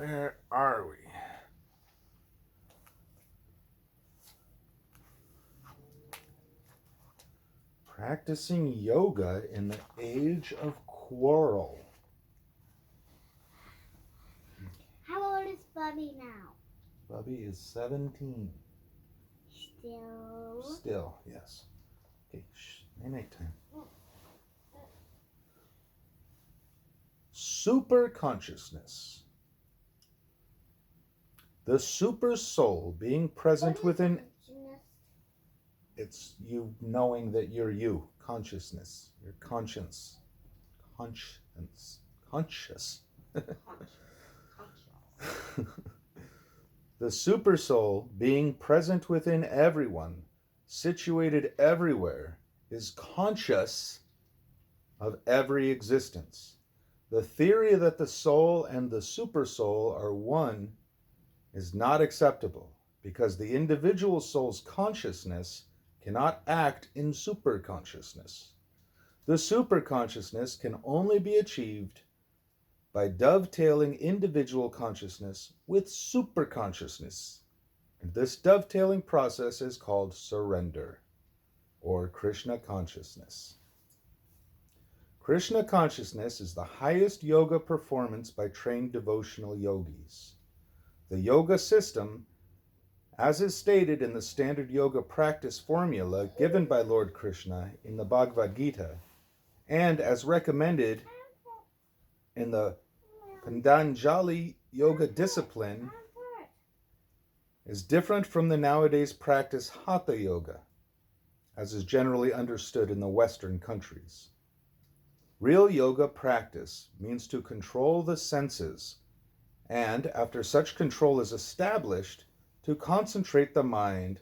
Where are we? Practicing yoga in the age of quarrel. How old is Bubby now? Bubby is 17. Still, yes. Okay, night time. Superconsciousness. The super soul being present within. It's you knowing that you're you. Consciousness. Your conscience. Conscious. The super soul being present within everyone, situated everywhere, is conscious of every existence. The theory that the soul and the super soul are one is not acceptable because the individual soul's consciousness cannot act in superconsciousness. The superconsciousness can only be achieved by dovetailing individual consciousness with superconsciousness. And this dovetailing process is called surrender, or Krishna Consciousness. Krishna Consciousness is the highest yoga performance by trained devotional yogis. The yoga system, as is stated in the standard yoga practice formula given by Lord Krishna in the Bhagavad Gita, and as recommended in the Patanjali yoga discipline, is different from the nowadays practice Hatha yoga, as is generally understood in the Western countries. Real yoga practice means to control the senses, and after such control is established, to concentrate the mind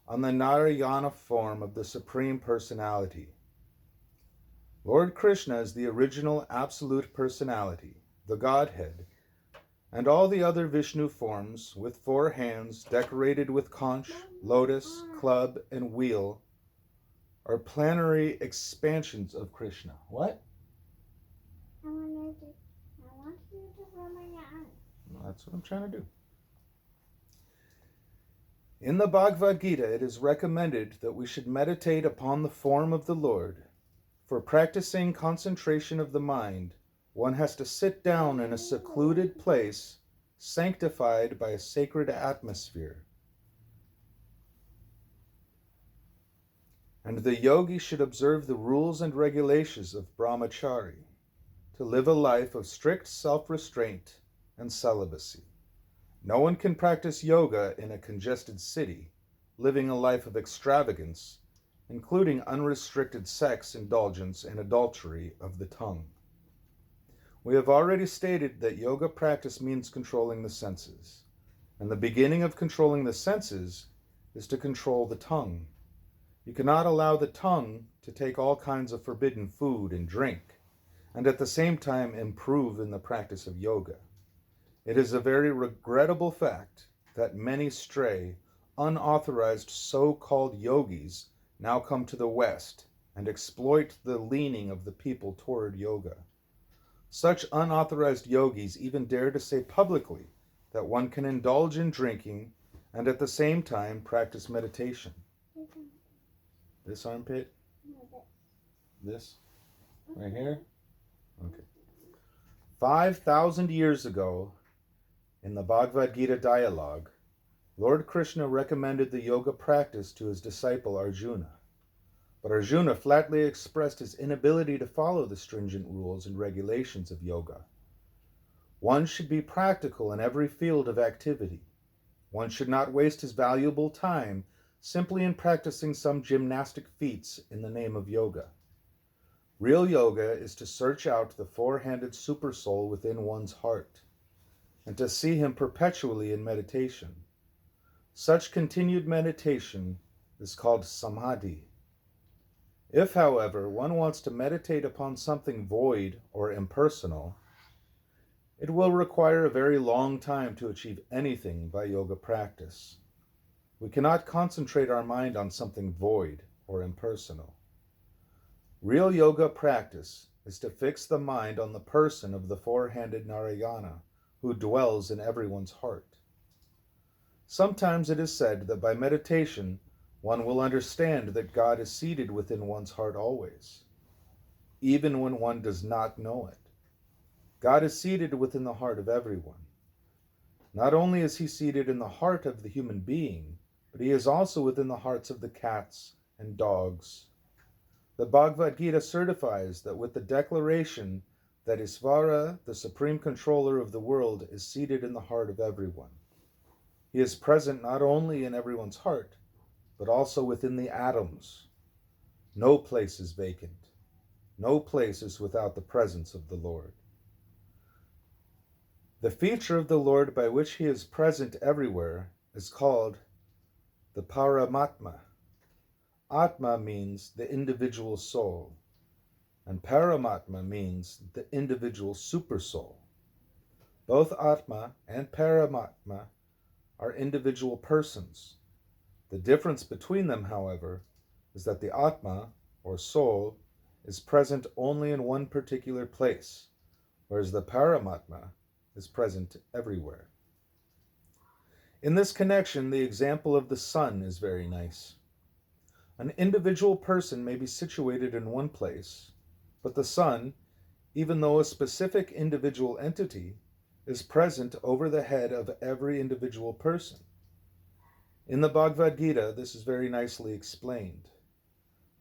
on the Narayana form of the Supreme Personality. Lord Krishna is the original absolute personality, the Godhead, and all the other Vishnu forms with 4 hands decorated with conch, lotus, club, and wheel are planetary expansions of Krishna. What? I want you to hold my arm. Well, that's what I'm trying to do. In the Bhagavad Gita, it is recommended that we should meditate upon the form of the Lord. For practicing concentration of the mind, one has to sit down in a secluded place, sanctified by a sacred atmosphere. And the yogi should observe the rules and regulations of brahmachari, to live a life of strict self-restraint and celibacy. No one can practice yoga in a congested city, living a life of extravagance, including unrestricted sex, indulgence, and adultery of the tongue. We have already stated that yoga practice means controlling the senses, and the beginning of controlling the senses is to control the tongue. You cannot allow the tongue to take all kinds of forbidden food and drink, and at the same time improve in the practice of yoga. It is a very regrettable fact that many stray, unauthorized so-called yogis now come to the West and exploit the leaning of the people toward yoga. Such unauthorized yogis even dare to say publicly that one can indulge in drinking and at the same time practice meditation. This armpit? This? Right here? Okay. 5,000 years ago, in the Bhagavad Gita dialogue, Lord Krishna recommended the yoga practice to his disciple Arjuna. But Arjuna flatly expressed his inability to follow the stringent rules and regulations of yoga. One should be practical in every field of activity. One should not waste his valuable time simply in practicing some gymnastic feats in the name of yoga. Real yoga is to search out the 4-handed supersoul within one's heart, and to see him perpetually in meditation. Such continued meditation is called samadhi. If, however, one wants to meditate upon something void or impersonal, it will require a very long time to achieve anything by yoga practice. We cannot concentrate our mind on something void or impersonal. Real yoga practice is to fix the mind on the person of the 4-handed Narayana, who dwells in everyone's heart. Sometimes it is said that by meditation one will understand that God is seated within one's heart always, even when one does not know it. God is seated within the heart of everyone. Not only is he seated in the heart of the human being, but he is also within the hearts of the cats and dogs. The Bhagavad Gita certifies that with the declaration that Isvara, the supreme controller of the world, is seated in the heart of everyone. He is present not only in everyone's heart, but also within the atoms. No place is vacant. No place is without the presence of the Lord. The feature of the Lord by which he is present everywhere is called the Paramatma. Atma means the individual soul, and Paramatma means the individual supersoul. Both Atma and Paramatma are individual persons. The difference between them, however, is that the Atma, or soul, is present only in one particular place, whereas the Paramatma is present everywhere. In this connection, the example of the sun is very nice. An individual person may be situated in one place, but the sun, even though a specific individual entity, is present over the head of every individual person. In the Bhagavad Gita, this is very nicely explained.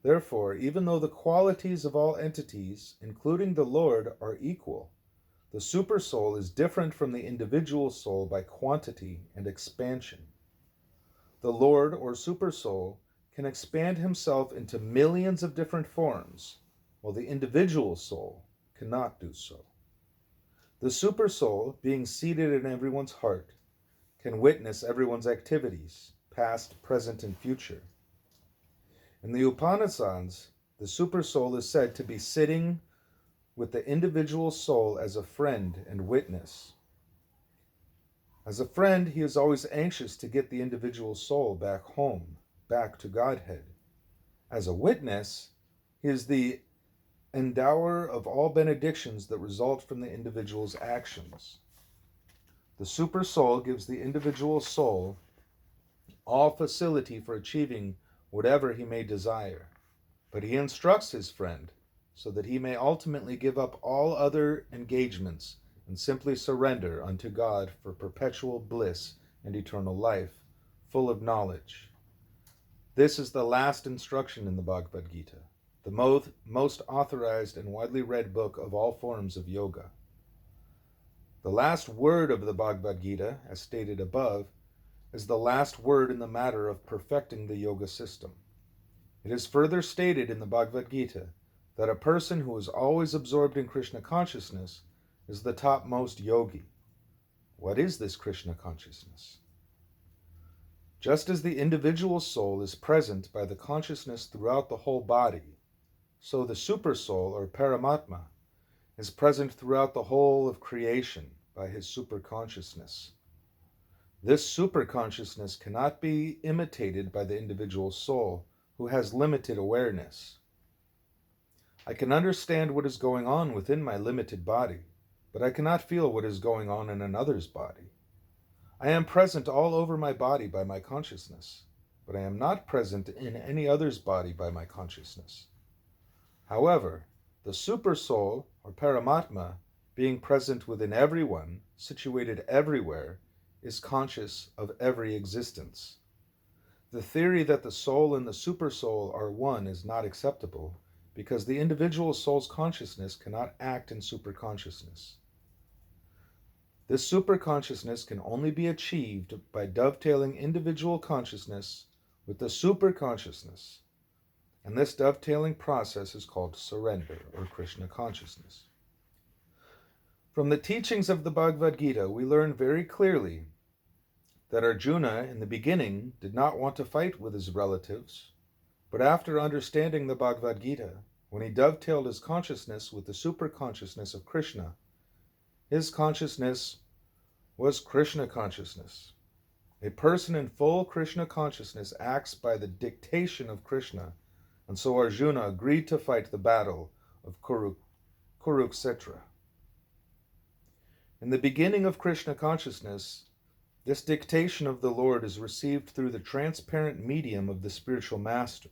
Therefore, even though the qualities of all entities, including the Lord, are equal, the supersoul is different from the individual soul by quantity and expansion. The Lord, or supersoul, can expand himself into millions of different forms, while the individual soul cannot do so. The supersoul, being seated in everyone's heart, can witness everyone's activities, past, present, and future. In the Upanishads, the supersoul is said to be sitting with the individual soul as a friend and witness. As a friend, he is always anxious to get the individual soul back home, back to Godhead. As a witness, he is the endower of all benedictions that result from the individual's actions. The supersoul gives the individual soul all facility for achieving whatever he may desire, but he instructs his friend so that he may ultimately give up all other engagements and simply surrender unto God for perpetual bliss and eternal life, full of knowledge. This is the last instruction in the Bhagavad Gita, the most authorized and widely read book of all forms of yoga. The last word of the Bhagavad Gita, as stated above, is the last word in the matter of perfecting the yoga system. It is further stated in the Bhagavad Gita that a person who is always absorbed in Krishna consciousness is the topmost yogi. What is this Krishna consciousness? Just as the individual soul is present by the consciousness throughout the whole body, so the supersoul, or Paramatma, is present throughout the whole of creation by his superconsciousness. This superconsciousness cannot be imitated by the individual soul, who has limited awareness. I can understand what is going on within my limited body, but I cannot feel what is going on in another's body. I am present all over my body by my consciousness, but I am not present in any other's body by my consciousness. However, the supersoul, or Paramatma, being present within everyone, situated everywhere, is conscious of every existence. The theory that the soul and the supersoul are one is not acceptable, because the individual soul's consciousness cannot act in superconsciousness. This superconsciousness can only be achieved by dovetailing individual consciousness with the superconsciousness, and this dovetailing process is called surrender, or Krishna consciousness. From the teachings of the Bhagavad Gita, we learn very clearly that Arjuna in the beginning did not want to fight with his relatives, but after understanding the Bhagavad Gita, when he dovetailed his consciousness with the superconsciousness of Krishna, his consciousness was Krishna consciousness. A person in full Krishna consciousness acts by the dictation of Krishna, and so Arjuna agreed to fight the battle of Kurukshetra. In the beginning of Krishna consciousness, this dictation of the Lord is received through the transparent medium of the spiritual master.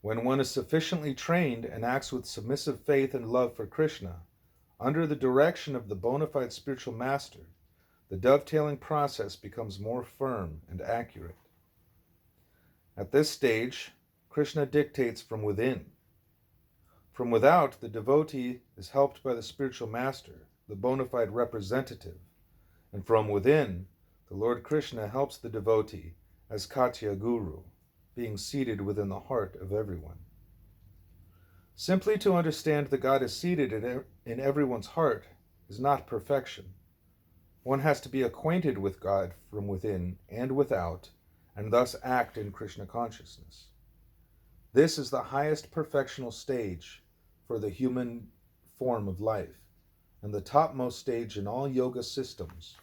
When one is sufficiently trained and acts with submissive faith and love for Krishna, under the direction of the bona fide spiritual master, the dovetailing process becomes more firm and accurate. At this stage, Krishna dictates from within. From without, the devotee is helped by the spiritual master, the bona fide representative, and from within, the Lord Krishna helps the devotee as Katya Guru, being seated within the heart of everyone. Simply to understand that God is seated in everyone's heart is not perfection. One has to be acquainted with God from within and without, and thus act in Krishna consciousness. This is the highest perfectional stage for the human form of life, and the topmost stage in all yoga systems.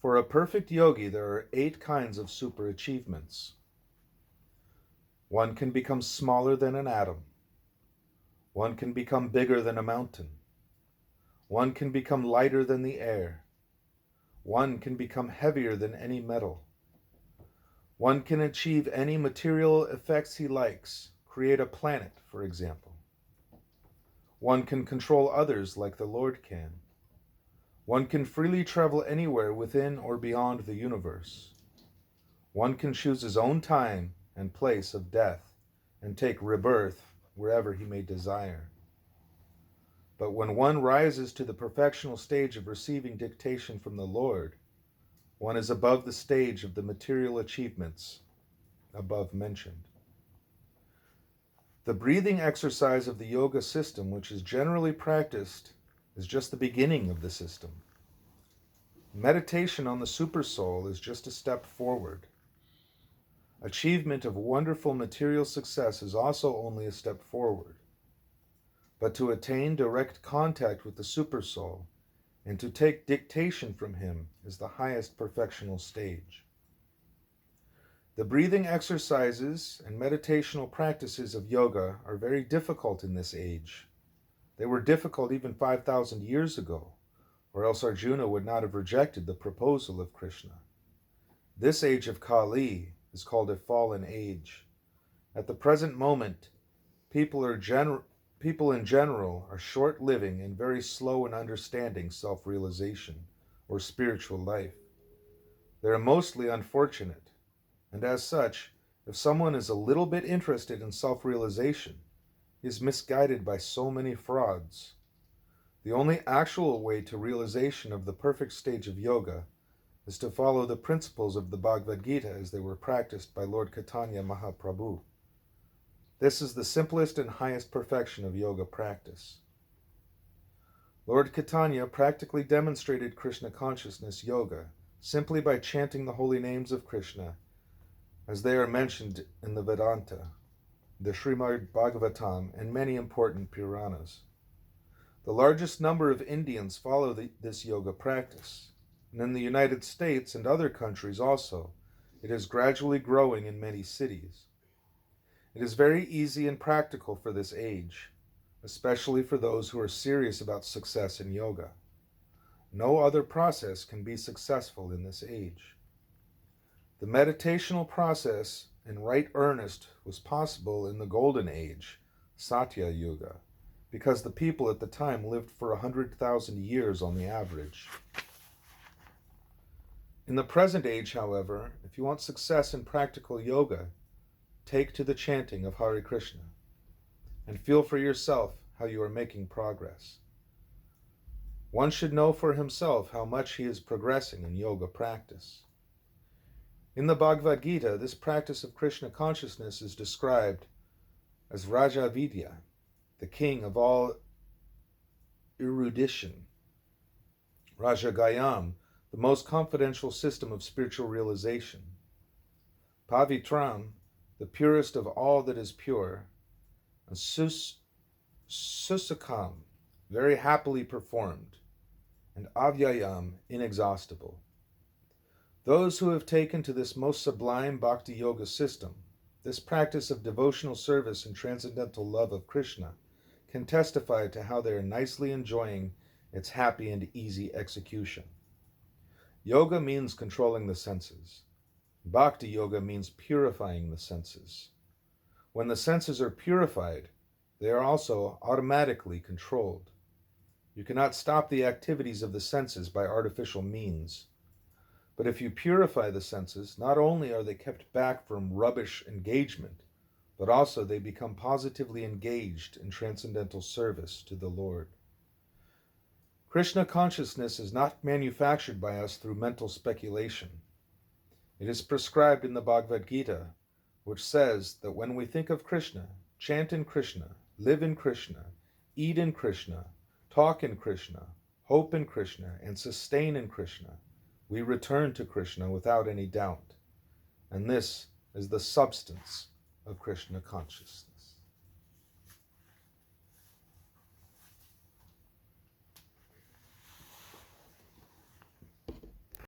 For a perfect yogi, there are 8 kinds of super achievements. One can become smaller than an atom. One can become bigger than a mountain. One can become lighter than the air. One can become heavier than any metal. One can achieve any material effects he likes, create a planet, for example. One can control others like the Lord can. One can freely travel anywhere within or beyond the universe. One can choose his own time and place of death and take rebirth wherever he may desire. But when one rises to the perfectional stage of receiving dictation from the Lord, one is above the stage of the material achievements above mentioned. The breathing exercise of the yoga system, which is generally practiced, is just the beginning of the system. Meditation on the Supersoul is just a step forward. Achievement of wonderful material success is also only a step forward. But to attain direct contact with the Supersoul and to take dictation from him is the highest perfectional stage. The breathing exercises and meditational practices of yoga are very difficult in this age. They were difficult even 5,000 years ago, or else Arjuna would not have rejected the proposal of Krishna. This age of Kali is called a fallen age. At the present moment, people in general are short-living and very slow in understanding self-realization or spiritual life. They are mostly unfortunate, and as such, if someone is a little bit interested in self-realization, he is misguided by so many frauds. The only actual way to realization of the perfect stage of yoga is to follow the principles of the Bhagavad Gita as they were practiced by Lord Chaitanya Mahaprabhu. This is the simplest and highest perfection of yoga practice. Lord Chaitanya practically demonstrated Krishna consciousness yoga simply by chanting the holy names of Krishna as they are mentioned in the Vedanta, the Srimad Bhagavatam, and many important Puranas. The largest number of Indians follow this yoga practice, and in the United States and other countries also, it is gradually growing in many cities. It is very easy and practical for this age, especially for those who are serious about success in yoga. No other process can be successful in this age. The meditational process in right earnest was possible in the Golden Age, Satya Yuga, because the people at the time lived for 100,000 years on the average. In the present age, however, if you want success in practical yoga, take to the chanting of Hare Krishna and feel for yourself how you are making progress. One should know for himself how much he is progressing in yoga practice. In the Bhagavad Gita, this practice of Krishna consciousness is described as Raja Vidya, the king of all erudition. Raja Gayam, the most confidential system of spiritual realization. Pavitram, the purest of all that is pure. And Susakam, very happily performed. And Avyayam, inexhaustible. Those who have taken to this most sublime bhakti yoga system, this practice of devotional service and transcendental love of Krishna, can testify to how they are nicely enjoying its happy and easy execution. Yoga means controlling the senses. Bhakti yoga means purifying the senses. When the senses are purified, they are also automatically controlled. You cannot stop the activities of the senses by artificial means. But if you purify the senses, not only are they kept back from rubbish engagement, but also they become positively engaged in transcendental service to the Lord. Krishna consciousness is not manufactured by us through mental speculation. It is prescribed in the Bhagavad Gita, which says that when we think of Krishna, chant in Krishna, live in Krishna, eat in Krishna, talk in Krishna, hope in Krishna, and sustain in Krishna, we return to Krishna without any doubt. And this is the substance of Krishna consciousness.